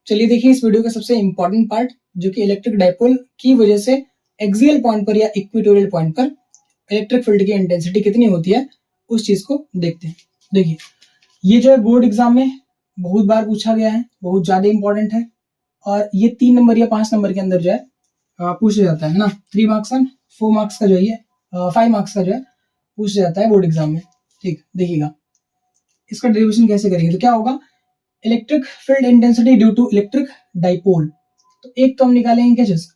चलिए देखिए इस वीडियो का सबसे इंपॉर्टेंट पार्ट, जो कि इलेक्ट्रिक डाइपोल की वजह से एक्सियल पॉइंट पर या इक्वेटोरियल पॉइंट पर इलेक्ट्रिक फील्ड की इंटेंसिटी कितनी होती है, उस चीज को देखते हैं। देखिए ये जो है बोर्ड एग्जाम में बहुत बार पूछा गया है, बहुत ज्यादा इंपॉर्टेंट है, और ये 3 नंबर या 5 नंबर के अंदर जो है पूछा जाता है ना। 3 मार्क्स एंड 4 मार्क्स का जो है 5 मार्क्स का जो है पूछा जाता है बोर्ड एग्जाम में। ठीक, देखिएगा इसका डेरिवेशन कैसे करेंगे। तो क्या होगा, electric field intensity due to electric dipole. तो एक तो हम निकालेंगे क्या चीज,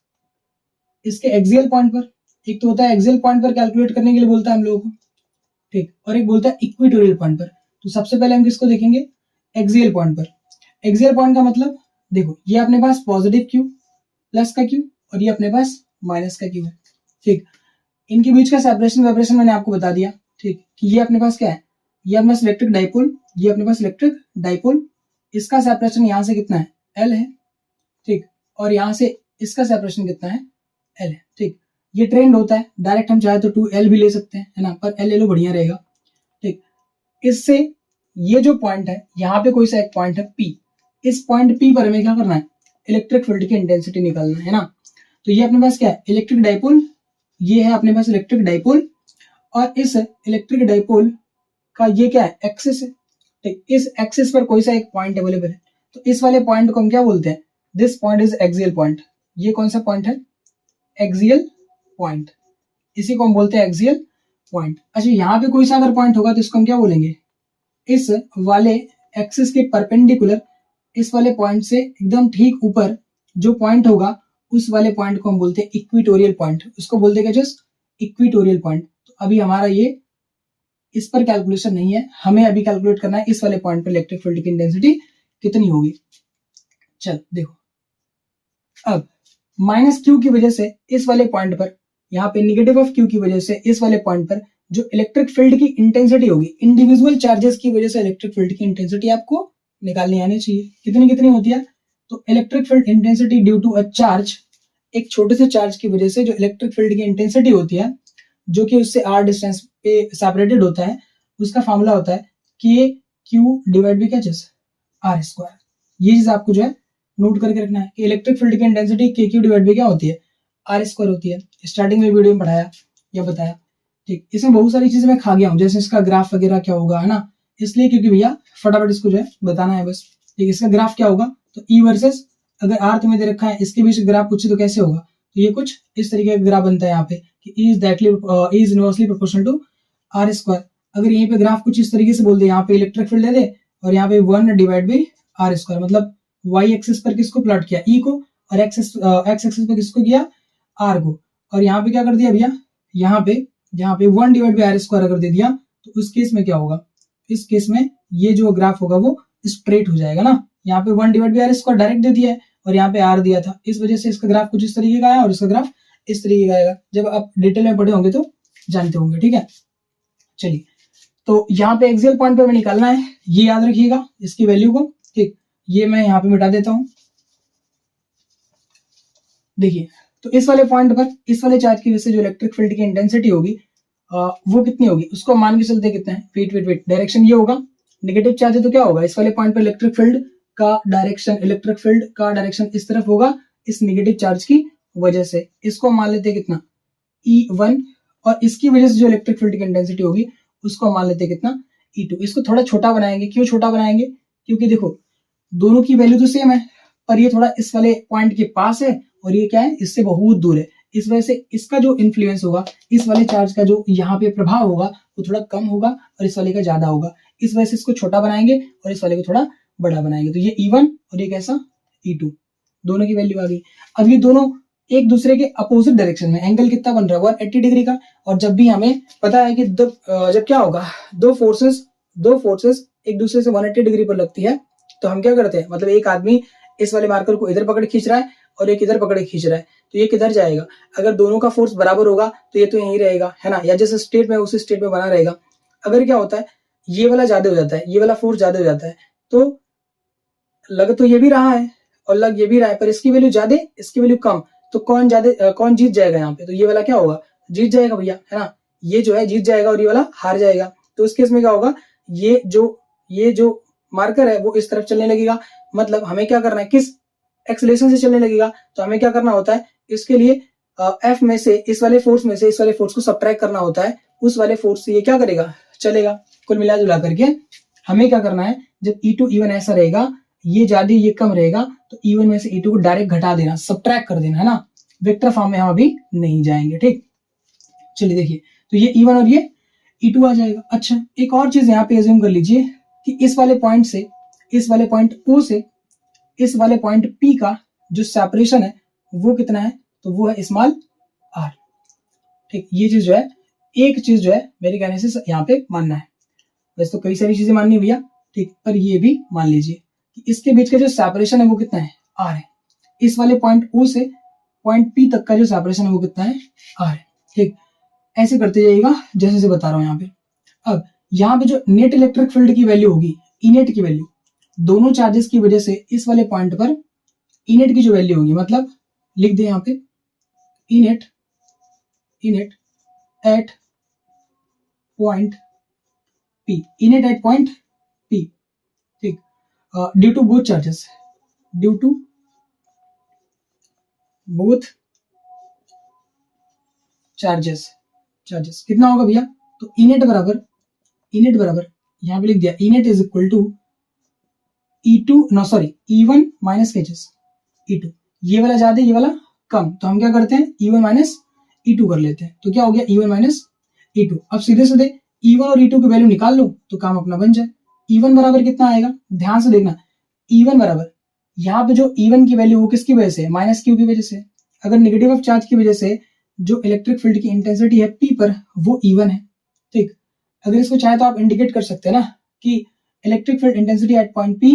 इसके एक्सियल पॉइंट पर। एक तो होता है एक्सियल पॉइंट पर कैलकुलेट करने के लिए बोलता है हम लोगों को, ठीक, और एक बोलता है इक्वेटोरियल पॉइंट पर। तो सबसे पहले हम किसको देखेंगे, एक्सियल पॉइंट पर। एक्सियल पॉइंट का मतलब देखो, ये अपने पास पॉजिटिव क्यू प्लस का क्यू और ये अपने पास माइनस का क्यू है। ठीक, इनके बीच का सेपरेशन वेपरेशन मैंने आपको बता दिया। ठीक, कि ये अपने पास क्या है, ये अपने पास इलेक्ट्रिक डाइपोल, ये अपने पास इलेक्ट्रिक डाइपोल, इसका सेपरेशन यहां से कितना है, एल है। ठीक, और यहां से इसका सेपरेशन कितना है, एल है। ठीक, ये ट्रेंड होता है, डायरेक्ट हम चाहे तो 2L भी ले सकते हैं, है ना, पर L ले लो बढ़िया रहेगा। ठीक, इससे ये जो पॉइंट है, यहाँ पे कोई सा एक पॉइंट है P, इस पॉइंट P पर हमें क्या करना है, इलेक्ट्रिक फील्ड की इंटेंसिटी निकालना है ना। तो ये अपने पास क्या है, इलेक्ट्रिक डाइपोल, ये है अपने पास इलेक्ट्रिक डाइपोल, और इस इलेक्ट्रिक डाइपोल का ये क्या है, एक्सिस है। ठीक, इस एक्सिस पर कोई सा एक पॉइंट अवेलेबल है, तो इस वाले पॉइंट को हम क्या बोलते हैं, this point is axial point. ये कौन सा पॉइंट है, एक्सियल पॉइंट, इसी को हम बोलते हैं एक्सियल पॉइंट। अच्छा, यहाँ पे कोई सा अगर पॉइंट होगा तो इसको हम क्या बोलेंगे, इस वाले एक्सिस के परपेंडिकुलर, इस वाले पॉइंट से एकदम ठीक ऊपर जो पॉइंट होगा, उस वाले पॉइंट को हम बोलते हैं इक्वेटोरियल पॉइंट। उसको बोलते हैं जस्ट इक्वेटोरियल पॉइंट। तो अभी हमारा ये इस पर कैलकुलेशन नहीं है, हमें अभी कैलकुलेट करना है इस वाले पॉइंट पर इलेक्ट्रिक फील्ड की इंटेंसिटी कितनी होगी। चल देखो, अब माइनस क्यू की वजह से इस वाले पॉइंट पर, यहाँ पे निगेटिव ऑफ क्यू की वजह से इस वाले पॉइंट पर जो इलेक्ट्रिक फील्ड की इंटेंसिटी होगी, इंडिविजुअल चार्जेस की वजह से इलेक्ट्रिक फील्ड की इंटेंसिटी आपको निकालनी आनी चाहिए। कितनी कितनी होती है, तो electric field intensity due to a charge, एक छोटे से चार्ज की वजह से जो इलेक्ट्रिक फील्ड की इंटेंसिटी होती है, जो कि उससे r डिस्टेंस पे सेपरेटेड होता है, उसका फॉर्मूला होता है कि क्यू डिवाइड बाई क्या चीज, आर स्क्वायर। ये चीज आपको जो है नोट करके रखना है कि इलेक्ट्रिक फील्ड की इंटेंसिटी के क्यू डिवाइड बाई क्या होती है, आर स्क्वायर होती है। स्टार्टिंग में वीडियो में पढ़ाया या बताया। ठीक, इसमें बहुत सारी चीजें मैं खा गया हूँ, जैसे इसका ग्राफ वगैरह क्या होगा, है ना, इसलिए क्योंकि भैया फटाफट इसको जो है बताना है बस। ठीक, इसका ग्राफ क्या होगा, तो ई वर्सेस, अगर आर तुम्हें दे रखा है, इसके बीच ग्राफ पूछे तो कैसे होगा, तो ये कुछ इस तरीके का ग्राफ बनता है यहाँ पे कि E is inversely proportional to R square. अगर यहीं पे ग्राफ कुछ इस तरीके से बोल दे, यहाँ पे इलेक्ट्रिक फील्ड दे दे और यहाँ पे 1 डिवाइड बाई आर स्क्वायर, मतलब वाई एक्सिस पर किसको प्लॉट किया, ई को, और एक्स एक्सिस पर किसको किया, आर को, और यहाँ पे क्या कर दिया भैया, यहाँ पे 1 डिवाइड बाई आर स्क्वायर अगर दे दिया, तो उस केस में क्या होगा, इस केस में ये जो ग्राफ होगा वो स्ट्रेट हो जाएगा ना। यहाँ पे 1 divide by R square direct दे दिया है और यहाँ पे आर दिया था, इस वजह से इसका ग्राफ कुछ इस तरीके का आया और इसका ग्राफ इस तरीके का आएगा। जब आप डिटेल में पढ़े होंगे तो जानते होंगे। ठीक है, चलिए, तो यहाँ पे एक्सियल पॉइंट पे हमें निकालना है, ये याद रखिएगा इसकी वैल्यू को। ठीक, ये मैं यहाँ पे मिटा देता हूँ। देखिए, तो इस वाले पॉइंट पर इस वाले चार्ज की वजह से जो इलेक्ट्रिक फील्ड की इंटेंसिटी होगी वो कितनी होगी, उसको मान के चलते कितना है, वेट डायरेक्शन ये होगा, नेगेटिव चार्ज है तो क्या होगा, इस वाले पॉइंट पर इलेक्ट्रिक फील्ड का डायरेक्शन इस तरफ होगा, इस नेगेटिव चार्ज की वजह से। इसको मान लेते हैं कितना, E1, और इसकी वजह से जो इलेक्ट्रिक फील्ड की इंटेंसिटी होगी उसको मान लेते हैं कितना, E2। इसको थोड़ा छोटा बनाएंगे, क्यों छोटा बनाएंगे, क्योंकि देखो दोनों की वैल्यू तो सेम है, पर ये थोड़ा इस वाले पॉइंट के पास है और ये क्या है, इससे बहुत दूर है। इस वजह से इसका जो इन्फ्लुएंस होगा, इस वाले चार्ज का जो यहाँ पे प्रभाव होगा वो थोड़ा कम होगा और इस वाले का ज्यादा होगा। इस वजह से इसको छोटा बनाएंगे और इस वाले को थोड़ा बड़ा बनाएंगे। तो ये E1 और ये कैसा, E2, दोनों की वैल्यू आ गई। अब ये दोनों एक दूसरे के अपोजिट डायरेक्शन में, एंगल कितना बन रहा है, 180 डिग्री का। और जब भी हमें पता है कि जब क्या होगा, दो फोर्सेस एक दूसरे से 180 डिग्री पर लगती है, तो हम क्या करते हैं, मतलब एक आदमी इस वाले मार्कर को इधर पकड़ खींच रहा है और एक इधर पकड़ खींच रहा है, तो ये किधर जाएगा, अगर दोनों का फोर्स बराबर होगा तो ये तो यहीं रहेगा, है ना, या जिस स्टेट में उसी स्टेट में बना रहेगा। अगर क्या होता है, ये वाला ज्यादा हो जाता है, ये वाला फोर्स ज्यादा हो जाता है, तो लग तो ये भी रहा है और लग ये भी रहा है, पर इसकी वैल्यू ज्यादा, इसकी वैल्यू कम, तो कौन जीत जाएगा यहाँ पे, तो ये वाला क्या होगा, जीत जाएगा भैया, है ना, ये जो है जीत जाएगा और ये वाला हार जाएगा। तो इस केस में क्या होगा, ये जो मार्कर है वो इस तरफ चलने लगेगा, मतलब हमें क्या करना है, किस एक्सेलरेशन से चलने लगेगा, तो हमें क्या करना होता है, इसके लिए एफ में से इस वाले फोर्स में से इस वाले फोर्स को सब्ट्रैक्ट करना होता है, उस वाले फोर्स से ये क्या करेगा, चलेगा। कुल मिला जुला करके हमें क्या करना है, जब E2 E1 ऐसा रहेगा, ये ज्यादा ये कम रहेगा, तो E1 में से E2 को डायरेक्ट घटा देना, सब्ट्रैक्ट कर देना, है ना। वेक्टर फॉर्म में हम अभी नहीं जाएंगे, ठीक। चलिए देखिए, तो ये E1 और ये E2 आ जाएगा। अच्छा, एक और चीज यहाँ पे एज्यूम कर लीजिए कि इस वाले पॉइंट से, इस वाले पॉइंट O से इस वाले पॉइंट P का जो सेपरेशन है वो कितना है, तो वो है स्मॉल r, ठीक। ये चीज जो है, एक चीज जो है मेरे कहने से यहाँ पे मानना है, वैसे तो कई सारी चीजें माननी है भैया, ठीक, पर ये भी मान लीजिए कि इसके बीच का जो सेपरेशन है वो कितना है, r है। इस वाले पॉइंट O से पॉइंट P तक का जो सेपरेशन है वो कितना है, r है, ठीक। ऐसे करते जाइएगा जैसे जैसे बता रहा हूं यहाँ पे। अब यहाँ पे जो नेट इलेक्ट्रिक फील्ड की वैल्यू होगी, इनेट की वैल्यू, दोनों चार्जेस की वजह से इस वाले पॉइंट पर इनेट की जो वैल्यू होगी, मतलब लिख दे यहाँ पे E net at point P, E net at point P, ठीक, due to both charges, due to both charges कितना होगा भैया, तो इनेट बराबर यहाँ पे लिख दिया, E net is equal to E1 minus कैचेस E2, ये वाला ज्यादा ये वाला कम, तो हम क्या करते हैं E1 माइनस E2 कर लेते हैं, तो क्या हो गया E1 माइनस E2। अब सीधे सीधे E1 और E2 की वैल्यू निकाल लो तो काम अपना बन जाए। E1 बराबर कितना आएगा, ध्यान से देखना, E1 बराबर यहाँ पे जो E1 की वैल्यू वो किसकी वजह से, माइनस Q की वजह से। अगर नेगेटिव ऑफ चार्ज की वजह से जो इलेक्ट्रिक फील्ड की इंटेंसिटी है P पर वो E1 है, ठीक। अगर इसको चाहे तो आप इंडिकेट कर सकते हैं ना कि electric field intensity at point P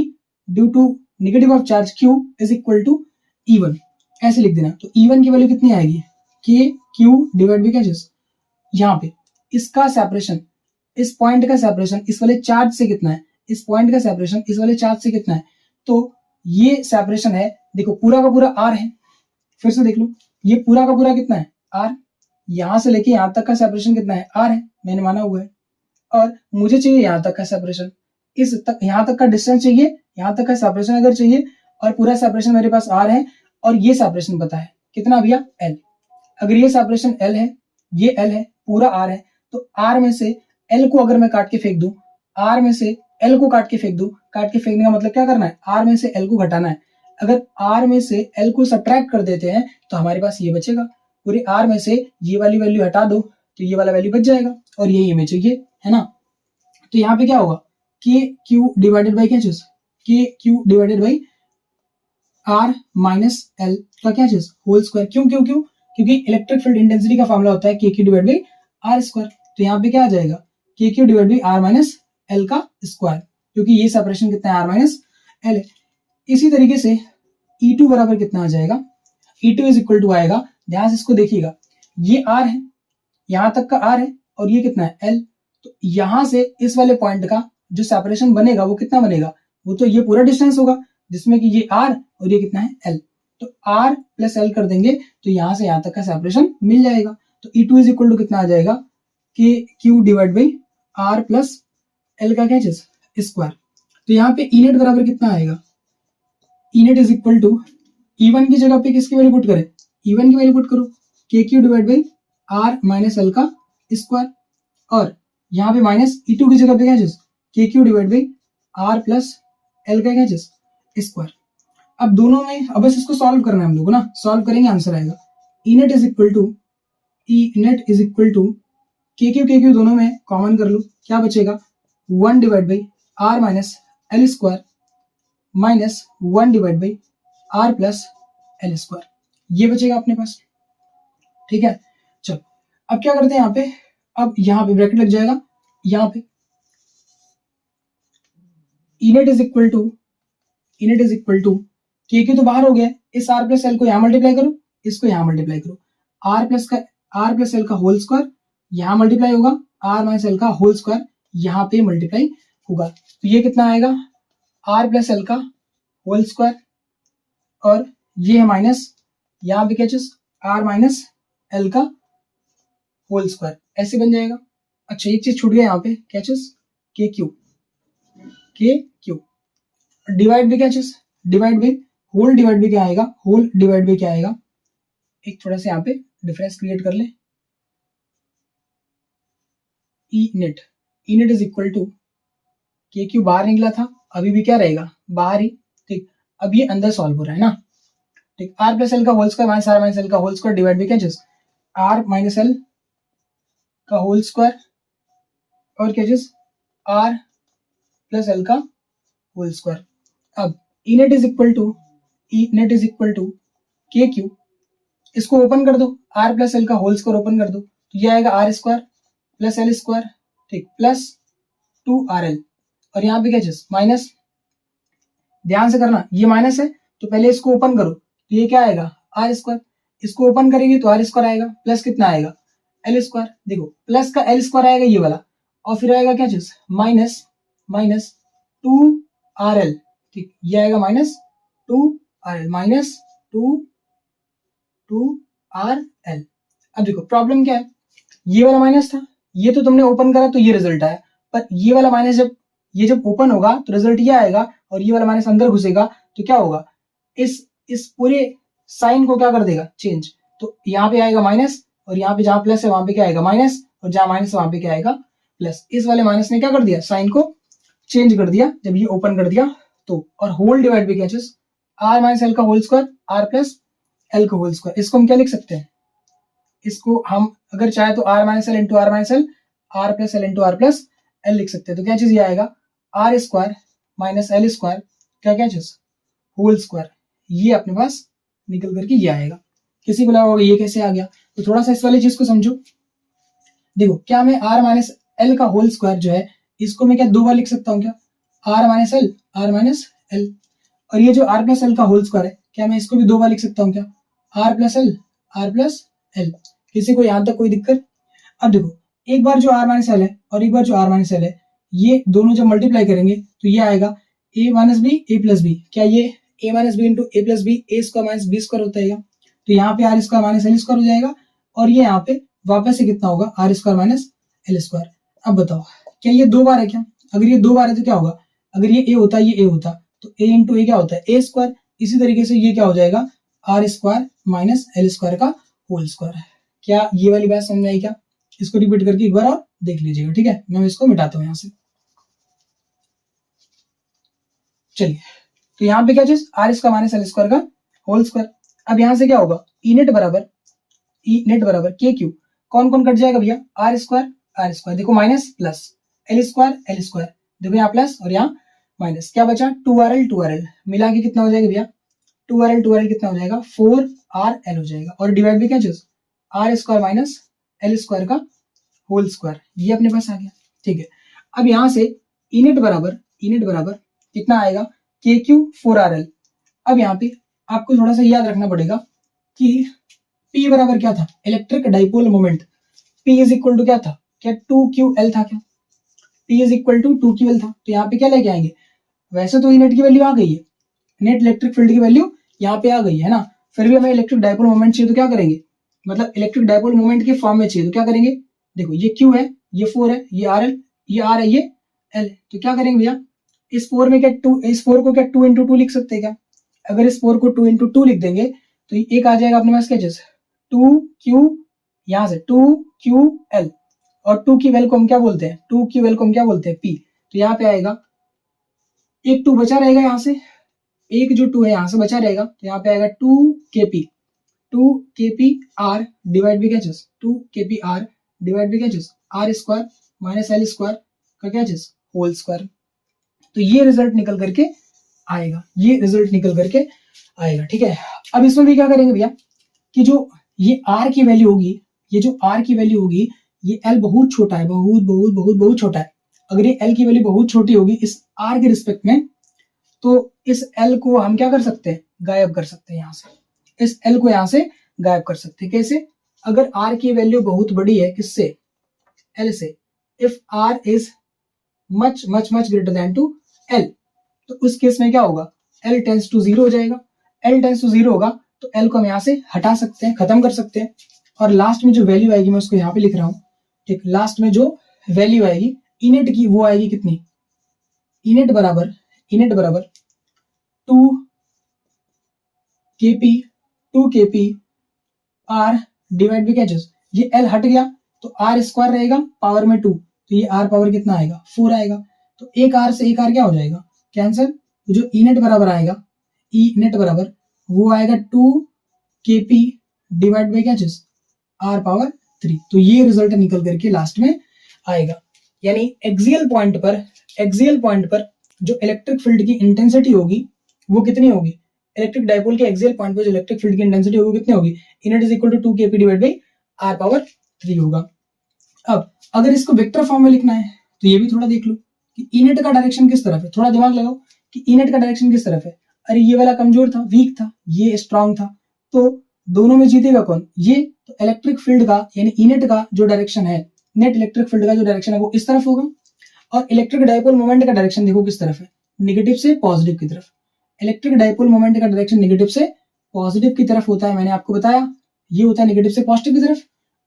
due to negative of charge Q is equal to E1, ऐसे लिख देना। तो E1 की वैल्यू कितनी आएगी, KQ डिवाइड बाई कैचेस, यहाँ पे इसका सेपरेशन, इस पॉइंट का सेपरेशन इस वाले चार्ज से कितना है, इस पॉइंट का सेपरेशन इस वाले चार्ज से कितना है, तो ये सेपरेशन है, देखो पूरा का पूरा R है, फिर से देख लो, ये पूरा का पूरा कितना है R, यहां से लेके यहां तक का सेपरेशन कितना है R है, मैंने माना हुआ है, और मुझे चाहिए यहां तक का सेपरेशन, इस तक यहां तक का डिस्टेंस चाहिए, यहां तक का सेपरेशन अगर चाहिए, और पूरा सेपरेशन मेरे पास R है, और ये सेपरेशन पता है कितना भैया L। अगर ये सेपरेशन L है, ये L है, पूरा R है, तो R में से L को अगर मैं काट के फेंक दूं, R में से L को काट के फेंक दूं, काट के फेंकने का मतलब क्या करना है, R में से L को घटाना है। अगर R में से L को सब्ट्रैक्ट कर देते हैं तो हमारे पास ये बचेगा, पूरे R में से ये वाली वैल्यू हटा दो तो ये वाला वैल्यू बच जाएगा, और यही हमें चाहिए, है ना। तो यहाँ पे क्या होगा, KQ डिवाइडेड बाई क्या चीज, KQ divided by R minus L का क्या चीज, होल स्क्वायर। क्यों क्यों क्यों, क्योंकि इलेक्ट्रिक फील्ड इंटेंसिटी का फॉर्मूला होता है KQ divide by R square, तो यहाँ पे क्या आ जाएगा, KQ divide by R minus L का स्क्वायर, क्योंकि ये सेपरेशन कितना है R माइनस L है। इसी तरीके से E2 बराबर कितना आ जाएगा, E2 इज इक्वल टू आएगा, ध्यान से इसको देखिएगा, ये R है, यहां तक का R है, और ये कितना है L, तो यहां से इस वाले पॉइंट का जो सेपरेशन बनेगा वो कितना बनेगा, वो तो ये पूरा डिस्टेंस होगा जिसमें कि ये R और ये कितना है L, तो R प्लस L कर देंगे तो यहां से यहां तक का सेपरेशन मिल जाएगा। तो E2 इज इक्वल टू कितना आ जाएगा, KQ divide by R plus L का क्या चीज, स्क्वायर। तो यहाँ पे इनेट बराबर कितना आएगा, E net is equal to E1 की जगह पे किसकी वैल्यू पुट करें, E1 की वैल्यू पुट करो, KQ divide by R minus L का स्क्वायर, और यहाँ पे माइनस E2 की जगह पे क्या चीज, KQ divide by R plus L का क्या चीज, स्क्वायर। अब दोनों में अब बस इसको सॉल्व करना है हम लोग ना, सॉल्व करेंगे आंसर आएगा, E net is equal to KQ दोनों में कॉमन कर लो, क्या बचेगा 1 divide by R minus L square minus 1 divide by R plus L square, ये बचेगा अपने पास, ठीक है। चलो अब क्या करते हैं यहाँ पे, अब यहाँ पे ब्रैकेट लग जाएगा, यहाँ पे E net is equal to KQ तो बाहर हो गया, इस R प्लस L को यहाँ मल्टीप्लाई करो, इसको यहाँ मल्टीप्लाई करो, R प्लस L का होल स्क्वायर यहाँ मल्टीप्लाई होगा, R माइनस L का होल स्क्वायर यहाँ पे मल्टीप्लाई होगा, तो ये कितना आएगा R प्लस L का होल स्क्वायर, और ये है माइनस, यहाँ पे क्या चीज R माइनस L का होल स्क्वायर, ऐसे बन जाएगा। अच्छा एक चीज छूट गया यहाँ पे, क्या चीज KQ, डिवाइड भी क्या चीज, डिवाइड भी, होल डिवाइड भी क्या आएगा, होल डिवाइड भी क्या आएगा, एक थोड़ा सा यहाँ पे डिफरेंस क्रिएट कर ले, E net, E net is equal to K Q बाहर निकला था, अभी भी क्या रहेगा बाहर ही, ठीक। अब ये अंदर सॉल्व हो रहा है ना, ठीक। आर प्लस एल का whole square minus R minus L का होल स्क्वायर डिवाइड बाई क्या चीज, आर माइनस एल का होल स्क्वायर और क्या चीज आर प्लस एल का होल स्क्वायर। अब E net is equal to, E net is equal to K Q, इसको ओपन कर दो, आर प्लस एल का होल स्क्वायर ओपन कर दो, तो ये आएगा R square plus L square, ठीक, प्लस 2RL, और यहाँ पे क्या चीज माइनस, ध्यान से करना ये माइनस है तो पहले इसको ओपन करो, तो ये क्या आएगा आर स्क्वायर, इसको ओपन करेंगे तो आर स्क्वायर आएगा, प्लस कितना आएगा एल स्क्वायर, देखो प्लस का एल स्क्वायर आएगा ये वाला, और फिर आएगा क्या चीज माइनस माइनस 2RL, ठीक, ये आएगा माइनस 2RL, माइनस 2RL। अब देखो प्रॉब्लम क्या है, ये वाला माइनस था, ये तो तुमने ओपन करा तो ये रिजल्ट आया, पर ये वाला माइनस जब ओपन होगा तो रिजल्ट ये आएगा, और ये वाला माइनस अंदर घुसेगा तो क्या होगा, इस पूरे साइन को क्या कर देगा चेंज, तो यहाँ पे आएगा माइनस, और यहाँ पे जहां प्लस है वहां पे क्या आएगा माइनस, और जहां माइनस है वहां पे क्या आएगा प्लस, इस वाले माइनस ने क्या कर दिया साइन को चेंज कर दिया जब ये ओपन कर दिया तो, और होल डिवाइड भी क्या चीज आर माइनस एल का whole square R plus L का होल स्क्वायर, इसको हम क्या लिख सकते हैं, इसको हम अगर चाहे तो R minus L into R minus L, R plus L into R plus L लिख सकते हैं, तो क्या चीज ये आएगा R square minus L square क्या क्या चीज होल स्क्वायर, ये अपने पास निकल करके ये आएगा। किसी को लगा होगा ये कैसे आ गया, तो थोड़ा सा इस वाली चीज को समझो, देखो क्या मैं आर माइनस एल का होल स्क्वायर जो है इसको मैं क्या दो बार लिख सकता हूँ क्या, आर माइनस एल, और ये जो आर प्लस एल का होल स्क्वायर है क्या मैं इसको भी दो बार लिख सकता हूँ क्या, आर प्लस एल। किसी को यहां तक कोई दिक्कत। अब देखो एक बार जो आर माइनस एल है और एक बार जो आर माइनस एल है, ये दोनों जब मल्टीप्लाई करेंगे तो ये आएगा A minus B A plus B, क्या ये A minus B into A plus B A square minus B square होता है क्या, तो यहाँ पे R square minus L square हो जाएगा, और ये यहाँ पे वापस से कितना होगा R square minus L square. अब बताओ क्या ये दो बार है क्या, अगर ये दो बार है तो क्या होगा, अगर ये ए होता ये ए होता तो ए इंटू ए क्या होता है ए स्क्वायर, इसी तरीके से ये क्या हो जाएगा R square minus L square का होल स्क्वायर। क्या ये वाली बात समझ में आई क्या, इसको रिपीट करके एक बार और देख लीजिएगा, ठीक है, मैं इसको मिटाता हूं यहां से। चलिए तो यहाँ पे क्या चीज R square minus L square का होल स्क्वायर। अब यहां से क्या होगा ई नेट बराबर के क्यू, कौन कौन कट जाएगा भैया आर स्क्वायर, देखो माइनस प्लस एल स्क्वायर, देखो यहाँ प्लस और यहाँ माइनस, क्या बचा 2RL मिला के कितना हो जाएगा भैया 2RL कितना हो जाएगा 4RL हो जाएगा, और डिवाइड भी क्या चीज R square minus L square का होल स्क्वायर, ये अपने पास आ गया, ठीक है। अब यहां से ई नेट बराबर कितना आएगा के क्यू 4RL। अब यहाँ पे आपको थोड़ा सा याद रखना पड़ेगा कि P बराबर क्या था electric dipole moment, P is equal to क्या था, क्या 2QL था क्या, P is equal to 2QL था, तो यहाँ पे क्या लेके आएंगे, वैसे तो ई नेट की वैल्यू आ गई है, नेट इलेक्ट्रिक फील्ड की वैल्यू यहाँ पे आ गई है ना, फिर भी हमें इलेक्ट्रिक डाइपोल मोमेंट चाहिए तो क्या करेंगे, मतलब इलेक्ट्रिक डाइपोल मोमेंट के फॉर्म में चाहिए तो क्या करेंगे, देखो ये Q है, ये 4 है, ये R है, ये R है, ये L, तो क्या करेंगे भैया इस 4 में क्या 2, इस 4 को क्या 2 इंटू 2 लिख सकते हैं क्या, अगर इस 4 को 2 इंटू 2 लिख देंगे तो एक आ जाएगा अपने पास क्या चीज 2Q, यहाँ से 2QL, और 2 की वैल्यू को हम क्या बोलते हैं, 2 की वैल्यू को हम क्या बोलते हैं P, तो यहाँ पे आएगा एक 2 बचा रहेगा, यहाँ से एक जो 2 है यहाँ से बचा रहेगा, तो यहाँ पे आएगा 2kp r डिवाइड भी क्या चीज 2kp r डिवाइड भी क्या चीज R square minus L square का क्या चीज होल स्क्वायर, तो ये रिजल्ट निकल करके आएगा, ठीक है। अब इसमें भी क्या करेंगे भैया कि जो ये r की वैल्यू होगी, ये l बहुत छोटा है, बहुत छोटा है, अगर ये l की वैल्यू बहुत छोटी होगी इस r के रिस्पेक्ट में, तो इस l को हम क्या कर सकते हैं, गायब कर सकते हैं, यहाँ से इस l को यहाँ से गायब कर सकते हैं, कैसे, अगर r की वैल्यू बहुत बड़ी है किससे, l से, if r is much greater than two l, तो उस केस में क्या होगा l टेंस टू 0 हो जाएगा, l टेंस टू 0 होगा तो l को हम यहाँ से हटा सकते हैं, खत्म कर सकते हैं, और लास्ट में जो वैल्यू आएगी मैं उसको यहाँ पे लिख रहा हूँ, ठीक, लास्ट में जो वैल्यू आएगी ई नेट की वो आएगी कितनी, ई नेट बराबर 2 kp r डिवाइड बाई क्या, ये l हट गया तो r स्क्वायर रहेगा पावर में 2, तो ये r पावर कितना आएगा 4 आएगा। तो एक r से एक r क्या हो जाएगा कैंसिल, तो जो ई नेट बराबर आएगा, ई नेट बराबर वो आएगा 2 kp डिवाइड बाई क्या चीज r पावर 3। तो ये रिजल्ट निकल करके लास्ट में आएगा। यानी एक्सियल पॉइंट पर जो इलेक्ट्रिक फील्ड की इंटेंसिटी होगी वो कितनी होगी, इलेक्ट्रिक डायपोल के एक्सियल पॉइंट पर जो इलेक्ट्रिक फील्ड की इंटेंसिटी होगी कितनी होगी, E net is equal to 2 kp divide by r power 3 होगा। अब अगर इसको वेक्टर फॉर्म में लिखना है तो ये भी थोड़ा देख लो कि इनेट का डायरेक्शन किस तरफ है, थोड़ा दिमाग लगाओ कि इनेट का डायरेक्शन किस तरफ है। अरे ये वाला कमजोर था, वीक था, ये स्ट्रांग था, तो दोनों में जीतेगा कौन, ये। तो इलेक्ट्रिक फील्ड का यानी इनेट का जो डायरेक्शन है, नेट इलेक्ट्रिक फील्ड का जो डायरेक्शन है वो इस तरफ होगा। और इलेक्ट्रिक डायपोल मोमेंट का डायरेक्शन देखो किस तरफ है, नेगेटिव से पॉजिटिव की तरफ। इलेक्ट्रिक डायपोल मोमेंट का डायरेक्शन नेगेटिव से पॉजिटिव की तरफ होता है, मैंने आपको बताया ये होता है नेगेटिव से पॉजिटिव की तरफ।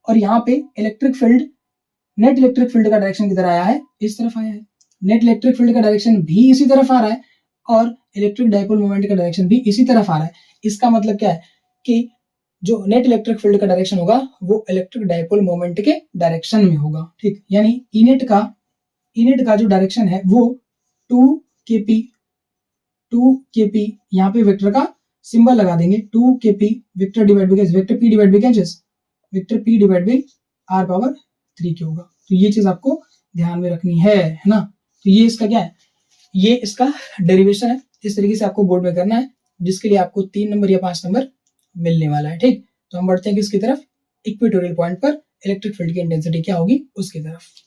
और यहाँ पे electric field net electric field का डायरेक्शन किधर आया है, इस तरफ आया है। नेट इलेक्ट्रिक फील्ड का डायरेक्शन भी इसी तरफ आ रहा है और इलेक्ट्रिक डायपोल मोमेंट का डायरेक्शन भी इसी तरफ आ रहा है। इसका मतलब क्या है कि जो नेट इलेक्ट्रिक फील्ड का डायरेक्शन होगा वो इलेक्ट्रिक डायपोल मोमेंट के डायरेक्शन में होगा, ठीक। यानी इनेट का जो डायरेक्शन है वो 2 kp यहाँ पे वेक्टर का सिंबल लगा देंगे, 2 kp vector divide by vector p divide by क्या चीज, vector p divide by r power 3 के होगा। तो ये चीज आपको ध्यान में रखनी है ना। तो ये इसका क्या है, ये इसका डेरिवेशन है। इस तरीके से आपको बोर्ड में करना है, जिसके लिए आपको 3 नंबर या 5 नंबर मिलने वाला है, ठीक। तो हम बढ़ते हैं किसकी तरफ, इक्वेटोरियल पॉइंट पर इलेक्ट्रिक फील्ड की इंटेंसिटी क्या होगी उसकी तरफ।